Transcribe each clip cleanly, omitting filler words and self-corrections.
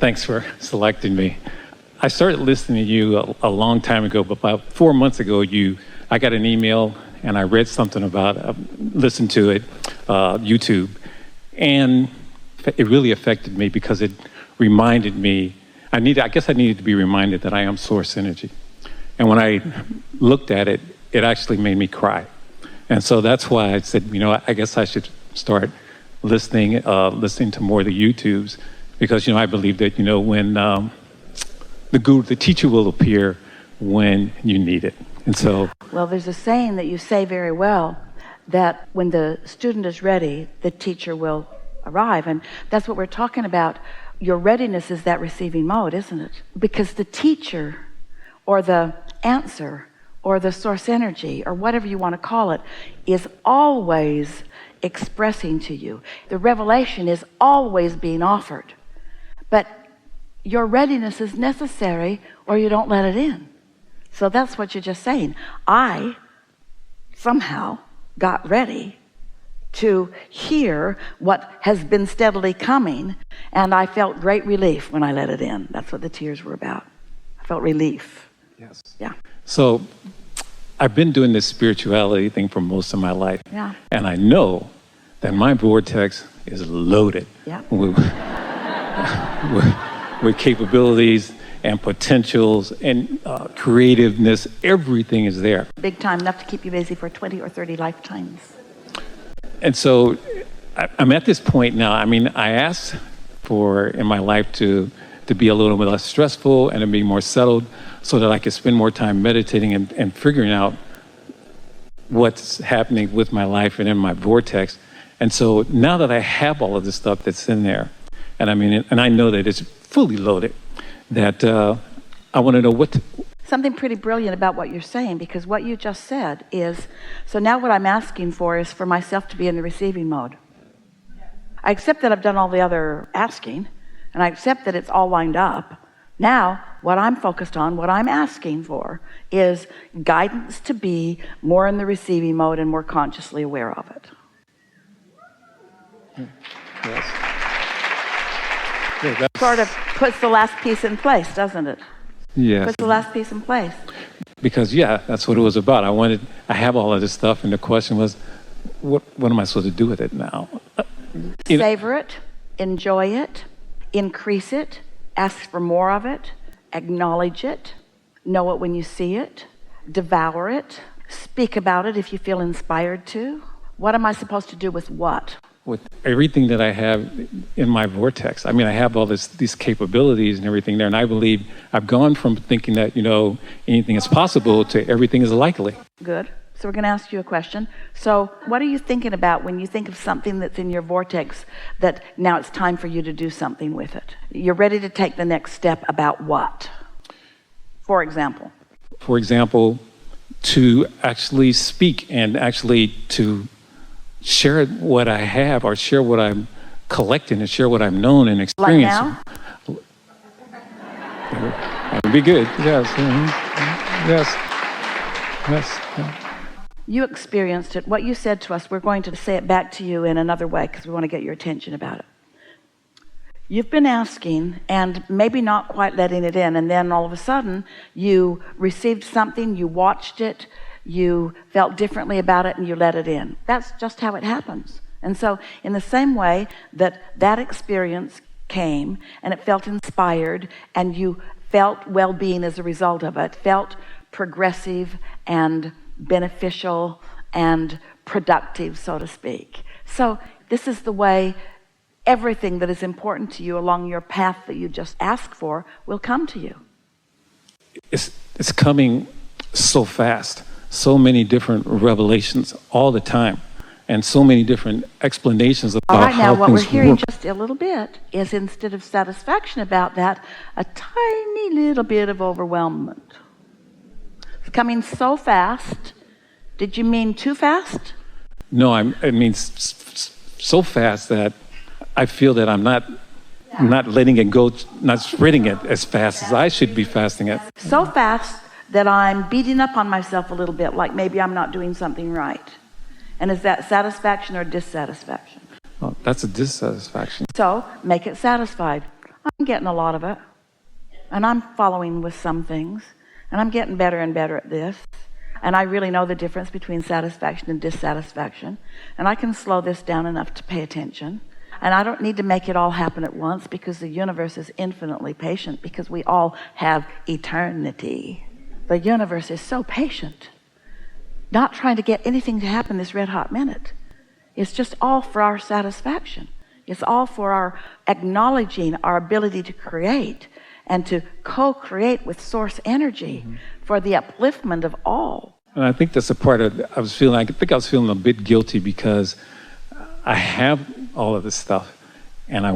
Thanks for selecting me. I started listening to you a long time ago, but about 4 months ago, I got an email and I read something about, listened to it, YouTube, and it really affected me because it reminded me, I guess I needed to be reminded that I am source energy. And when I looked at it, it actually made me cry. And so that's why I said, I guess I should start listening to more of the YouTubes, because, I believe that, when the teacher will appear when you need it. And so... Well, there's a saying that you say very well, that when the student is ready, the teacher will arrive. And that's what we're talking about. Your readiness is that receiving mode, isn't it? Because the teacher or the answer or the source energy or whatever you want to call it is always expressing to you. The revelation is always being offered. But your readiness is necessary or you don't let it in. So that's what you're just saying. I somehow got ready to hear what has been steadily coming, and I felt great relief when I let it in. That's what the tears were about. I felt relief. Yes. Yeah. So I've been doing this spirituality thing for most of my life. Yeah. And I know that my vortex is loaded. Yeah. with capabilities and potentials and creativeness. Everything is there. Big time, enough to keep you busy for 20 or 30 lifetimes. And so I'm at this point now. I asked for in my life to be a little bit less stressful and to be more settled so that I could spend more time meditating and figuring out what's happening with my life and in my vortex. And so now that I have all of this stuff that's in there, and I know that it's fully loaded, that I want to know something pretty brilliant about what you're saying, because what you just said is, so now what I'm asking for is for myself to be in the receiving mode. I accept that I've done all the other asking, and I accept that it's all lined up. Now, what I'm focused on, what I'm asking for, is guidance to be more in the receiving mode and more consciously aware of it. Yes. Sort of puts the last piece in place, doesn't it? Yes. Puts the last piece in place. Because, that's what it was about. I have all of this stuff, and the question was, what am I supposed to do with it now? Savor it, enjoy it, increase it, ask for more of it, acknowledge it, know it when you see it, devour it, speak about it if you feel inspired to. What am I supposed to do with what? With everything that I have in my vortex. I have all these capabilities and everything there, and I believe I've gone from thinking that, anything is possible to everything is likely. Good. So we're going to ask you a question. So what are you thinking about when you think of something that's in your vortex that now it's time for you to do something with it? You're ready to take the next step about what? For example? For example, to actually speak and actually to share what I have or share what I'm collecting and share what I've known and experienced. Like now? That would be good. Yes. Mm-hmm. Yes. You experienced it. What you said to us, we're going to say it back to you in another way because we want to get your attention about it. You've been asking and maybe not quite letting it in, and then all of a sudden you received something, you watched it, you felt differently about it, and you let it in. That's just how it happens. And so in the same way that experience came and it felt inspired and you felt well-being as a result of it, felt progressive and beneficial and productive, so to speak. So this is the way everything that is important to you along your path that you just asked for will come to you. It's coming so fast. So many different revelations all the time, and so many different explanations about all right, now what we're hearing work. Just a little bit is, instead of satisfaction about that, a tiny little bit of overwhelmment. It's coming so fast. Did you mean too fast? No, I mean so fast that I feel that I'm not letting it go, not spreading it as fast as I should be fasting it. So fast that I'm beating up on myself a little bit, like maybe I'm not doing something right. And is that satisfaction or dissatisfaction? Well, that's a dissatisfaction. So make it satisfied. I'm getting a lot of it, and I'm following with some things, and I'm getting better and better at this, and I really know the difference between satisfaction and dissatisfaction, and I can slow this down enough to pay attention, and I don't need to make it all happen at once, because the universe is infinitely patient, because we all have eternity. The universe is so patient, not trying to get anything to happen this red hot minute. It's just all for our satisfaction. It's all for our acknowledging our ability to create and to co-create with source energy for the upliftment of all. And I think that's a part of, I think I was feeling a bit guilty because I have all of this stuff and I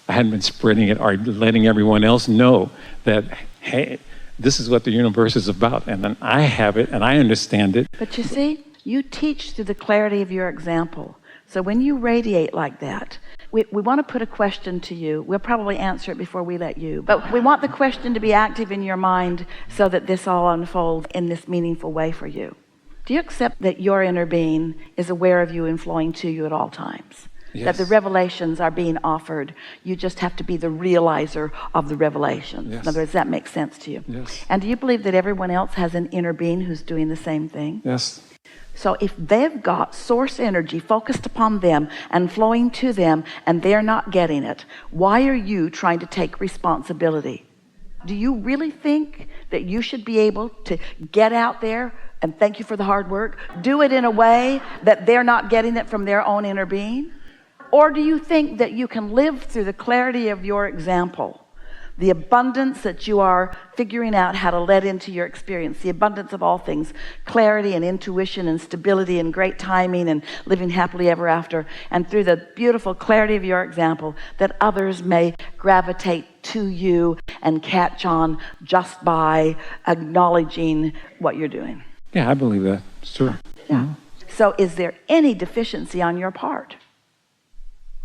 hadn't been spreading it or letting everyone else know that, hey, this is what the universe is about. And then I have it and I understand it. But you see, you teach through the clarity of your example. So when you radiate like that, we want to put a question to you. We'll probably answer it before we let you. But we want the question to be active in your mind so that this all unfolds in this meaningful way for you. Do you accept that your inner being is aware of you and flowing to you at all times? Yes. That the revelations are being offered. You just have to be the realizer of the revelations. Yes. In other words, that makes sense to you. Yes. And do you believe that everyone else has an inner being who's doing the same thing? Yes. So if they've got source energy focused upon them and flowing to them and they're not getting it, why are you trying to take responsibility? Do you really think that you should be able to get out there and thank you for the hard work, do it in a way that they're not getting it from their own inner being? Or do you think that you can live through the clarity of your example, the abundance that you are figuring out how to let into your experience, the abundance of all things, clarity and intuition and stability and great timing and living happily ever after, and through the beautiful clarity of your example, that others may gravitate to you and catch on just by acknowledging what you're doing? Yeah, I believe that. Sure. Yeah. Mm-hmm. So is there any deficiency on your part?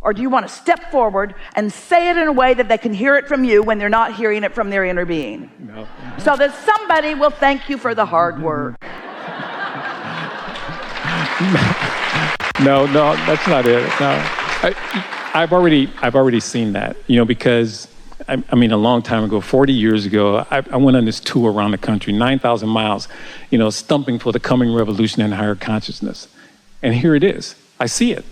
Or do you want to step forward and say it in a way that they can hear it from you when they're not hearing it from their inner being? No. So that somebody will thank you for the hard work. No, that's not it. No, I've already seen that, because I mean, a long time ago, 40 years ago, I went on this tour around the country, 9,000 miles, stumping for the coming revolution in higher consciousness. And here it is. I see it.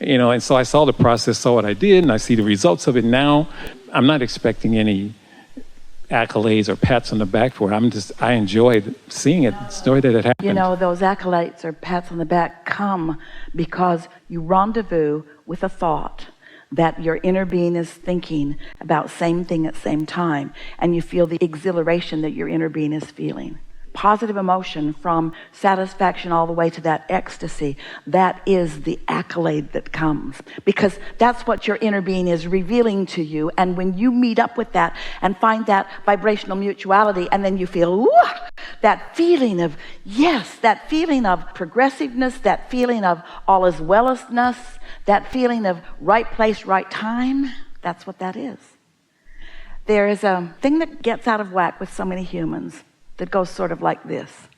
And so I saw the process, saw what I did, and I see the results of it now. I'm not expecting any accolades or pats on the back for it. I enjoyed seeing it, the way that it happened. Those accolades or pats on the back come because you rendezvous with a thought that your inner being is thinking about same thing at same time, and you feel the exhilaration that your inner being is feeling. Positive emotion from satisfaction all the way to that ecstasy, that is the accolade that comes, because that's what your inner being is revealing to you. And when you meet up with that and find that vibrational mutuality, and then you feel that feeling of yes, that feeling of progressiveness, that feeling of all is well-ness, that feeling of right place, right time, that's what that is. There is a thing that gets out of whack with so many humans that goes sort of like this.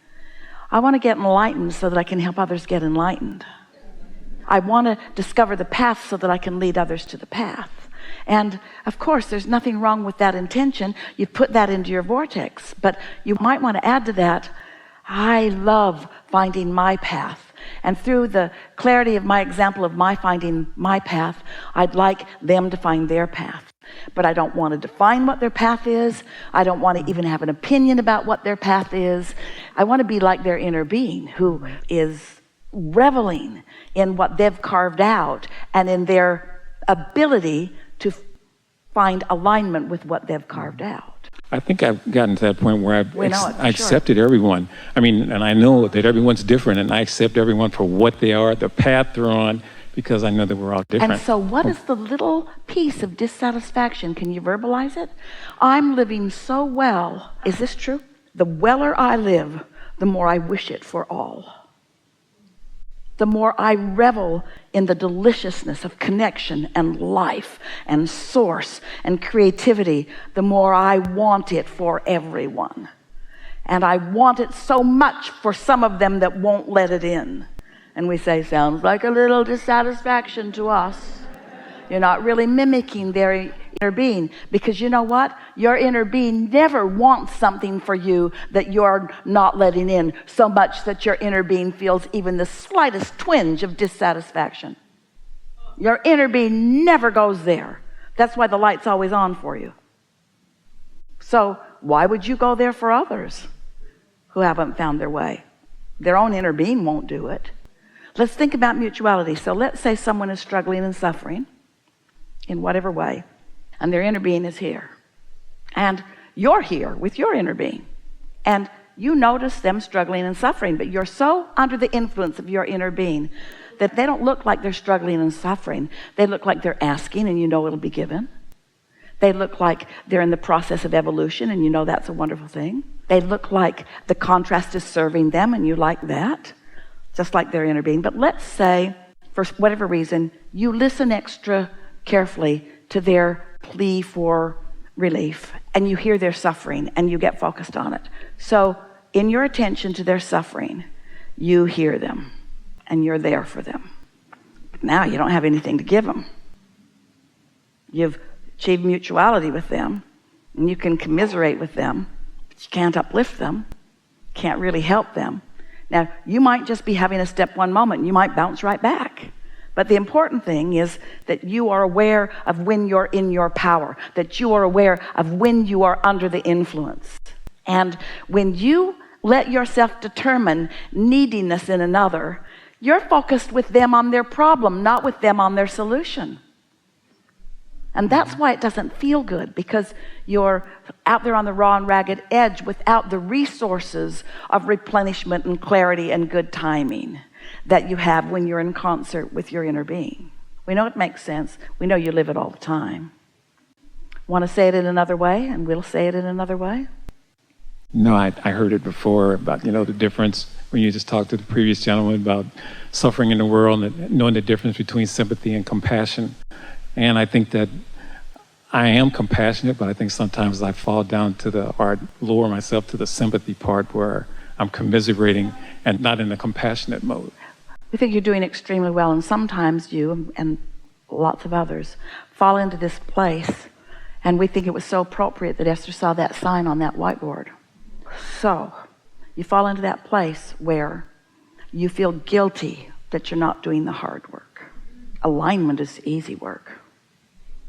I want to get enlightened so that I can help others get enlightened. I want to discover the path so that I can lead others to the path. And of course, there's nothing wrong with that intention. You put that into your vortex. But you might want to add to that, I love finding my path. And through the clarity of my example of my finding my path, I'd like them to find their path. But I don't want to define what their path is. I don't want to even have an opinion about what their path is. I want to be like their inner being who is reveling in what they've carved out and in their ability to find alignment with what they've carved out. I think I've gotten to that point where I accepted sure. everyone. I mean, and I know that everyone's different, and I accept everyone for what they are, the path they're on, because I know that we're all different. And so what is the little piece of dissatisfaction? Can you verbalize it? I'm living so well. Is this true? The weller I live, the more I wish it for all. The more I revel in the deliciousness of connection and life and source and creativity, the more I want it for everyone. And I want it so much for some of them that won't let it in. And we say, sounds like a little dissatisfaction to us. You're not really mimicking their inner being, because you know what? Your inner being never wants something for you that you're not letting in, so much that your inner being feels even the slightest twinge of dissatisfaction. Your inner being never goes there. That's why the light's always on for you. So why would you go there for others who haven't found their way? Their own inner being won't do it. Let's think about mutuality. So let's say someone is struggling and suffering in whatever way, and their inner being is here, and you're here with your inner being, and you notice them struggling and suffering, but you're so under the influence of your inner being that they don't look like they're struggling and suffering. They look like they're asking, and you know it'll be given. They look like they're in the process of evolution, and you know that's a wonderful thing. They look like the contrast is serving them, and you like that, just like their inner being. But let's say, for whatever reason, you listen extra carefully to their plea for relief, and you hear their suffering, and you get focused on it. So in your attention to their suffering, you hear them, and you're there for them. But now you don't have anything to give them. You've achieved mutuality with them, and you can commiserate with them, but you can't uplift them, can't really help them. Now, you might just be having a step one moment, and you might bounce right back. But the important thing is that you are aware of when you're in your power, that you are aware of when you are under the influence. And when you let yourself determine neediness in another, you're focused with them on their problem, not with them on their solution. And that's why it doesn't feel good, because you're out there on the raw and ragged edge without the resources of replenishment and clarity and good timing that you have when you're in concert with your inner being. We know it makes sense. We know you live it all the time. Want to say it in another way, and we'll say it in another way? No, I heard it before about, the difference when you just talked to the previous gentleman about suffering in the world and knowing the difference between sympathy and compassion. And I think that I am compassionate, but I think sometimes I fall down or lower myself to the sympathy part where I'm commiserating and not in the compassionate mode. We think you're doing extremely well, and sometimes you and lots of others fall into this place, and we think it was so appropriate that Esther saw that sign on that whiteboard. So you fall into that place where you feel guilty that you're not doing the hard work. Alignment is easy work.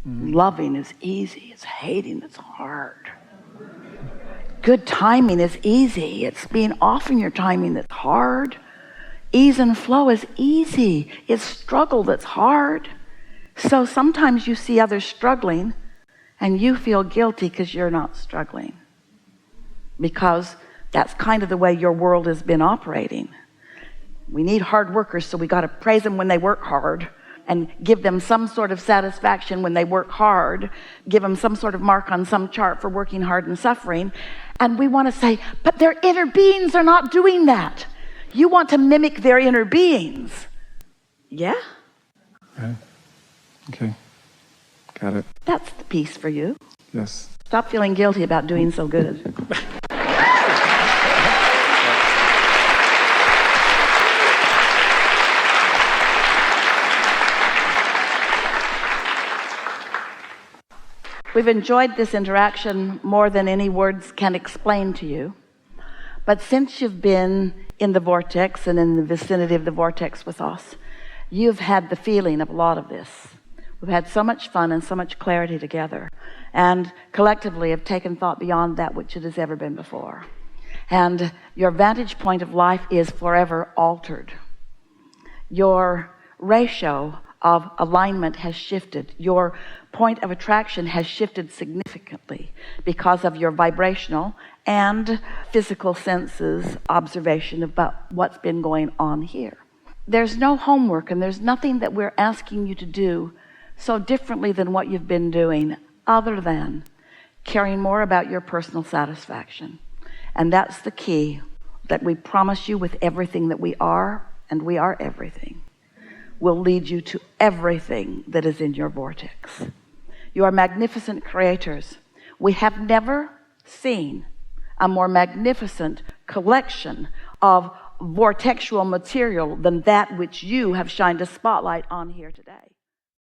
Loving is easy. It's hating that's hard. Good timing is easy. It's being off in your timing that's hard. Ease and flow is easy. It's struggle that's hard. So sometimes you see others struggling and you feel guilty because you're not struggling, because that's kind of the way your world has been operating. We need hard workers, so we got to praise them when they work hard and give them some sort of satisfaction when they work hard, give them some sort of mark on some chart for working hard and suffering. And we want to say, but their inner beings are not doing that. You want to mimic their inner beings. Yeah? Okay. Got it. That's the piece for you. Yes. Stop feeling guilty about doing so good. We've enjoyed this interaction more than any words can explain to you. But since you've been in the vortex and in the vicinity of the vortex with us, you've had the feeling of a lot of this. We've had so much fun and so much clarity together, and collectively have taken thought beyond that which it has ever been before. And your vantage point of life is forever altered. Your ratio of alignment has shifted. Your point of attraction has shifted significantly because of your vibrational and physical senses observation about what's been going on here. There's no homework, and there's nothing that we're asking you to do so differently than what you've been doing, other than caring more about your personal satisfaction. And that's the key that we promise you with everything that we are, and we are everything, will lead you to everything that is in your vortex. You are magnificent creators. We have never seen a more magnificent collection of vortexual material than that which you have shined a spotlight on here today.